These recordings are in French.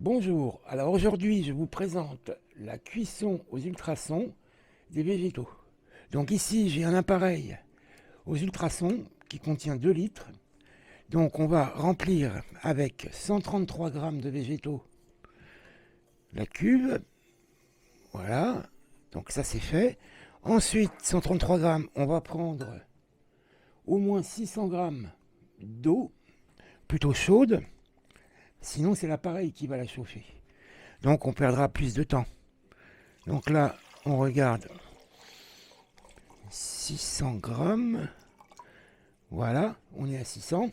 Bonjour, alors aujourd'hui je vous présente la cuisson aux ultrasons des végétaux. Donc ici j'ai un appareil aux ultrasons qui contient 2 litres. Donc on va remplir avec 133 grammes de végétaux la cuve. Voilà, donc ça c'est fait. Ensuite 133 grammes, on va prendre au moins 600 grammes d'eau, plutôt chaude. Sinon c'est l'appareil qui va la chauffer. Donc on perdra plus de temps. Donc là on regarde 600 grammes. Voilà, on est à 600.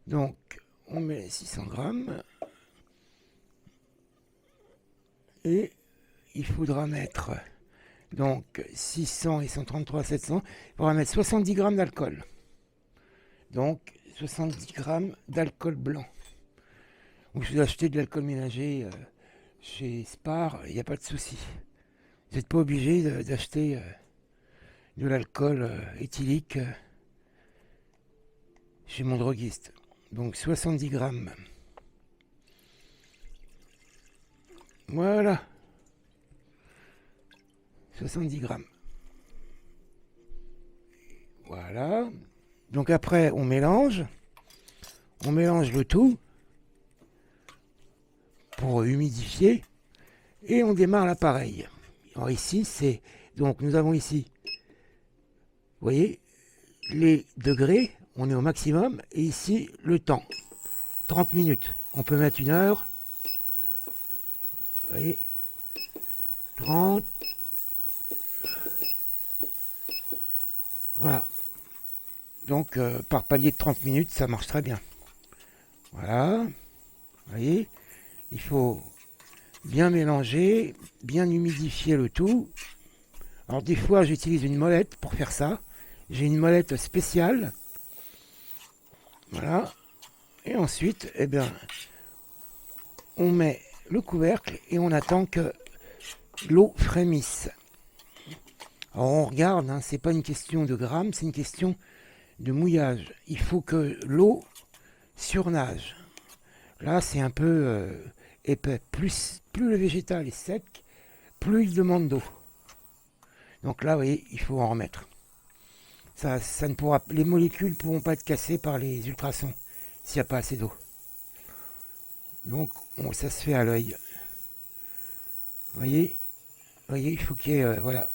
Donc, on met 600 grammes. Et il faudra mettre, donc 600 et 133, 700. Il faudra mettre 70 grammes d'alcool. Donc, 70 grammes d'alcool blanc. Vous pouvez acheter de l'alcool ménager chez Spar, il n'y a pas de souci. Vous n'êtes pas obligé d'acheter de l'alcool éthylique chez mon droguiste. Donc 70 grammes. Voilà. 70 grammes. Voilà. Donc après, on mélange. On mélange le tout pour humidifier. Et on démarre l'appareil. Alors ici, c'est... Donc nous avons ici, vous voyez, les degrés. On est au maximum. Et ici, le temps. 30 minutes. On peut mettre 1 heure. Vous voyez, 30. Voilà. Donc, par palier de 30 minutes, ça marche très bien. Voilà. Vous voyez, il faut bien mélanger, bien humidifier le tout. Alors, des fois, j'utilise une molette pour faire ça. J'ai une molette spéciale. Voilà. Et ensuite, eh bien, on met le couvercle et on attend que l'eau frémisse. Alors, on regarde, hein, c'est pas une question de grammes, c'est une question de mouillage. Il faut que l'eau surnage. Là, c'est un peu épais. Plus le végétal est sec, plus il demande d'eau. Donc là, vous voyez, il faut en remettre. Ça ne pourra, les molécules ne pourront pas être cassées par les ultrasons s'il n'y a pas assez d'eau. Donc, ça se fait à l'œil. Vous voyez, il faut qu'il y ait... voilà.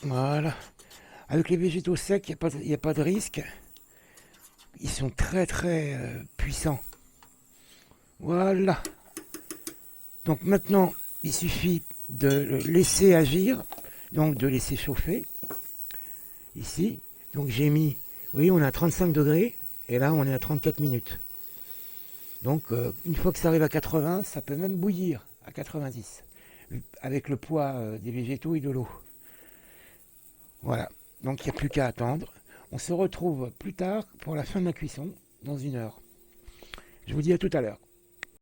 Voilà. Avec les végétaux secs, il n'y a pas de risque. Ils sont très très puissants. Voilà. Donc maintenant, il suffit de le laisser agir, donc de laisser chauffer. Ici, donc j'ai mis, vous voyez, on est à 35 degrés, et là on est à 34 minutes. Donc une fois que ça arrive à 80, ça peut même bouillir à 90, avec le poids des végétaux et de l'eau. Voilà, donc il n'y a plus qu'à attendre. On se retrouve plus tard pour la fin de la cuisson, dans 1 heure. Je vous dis à tout à l'heure.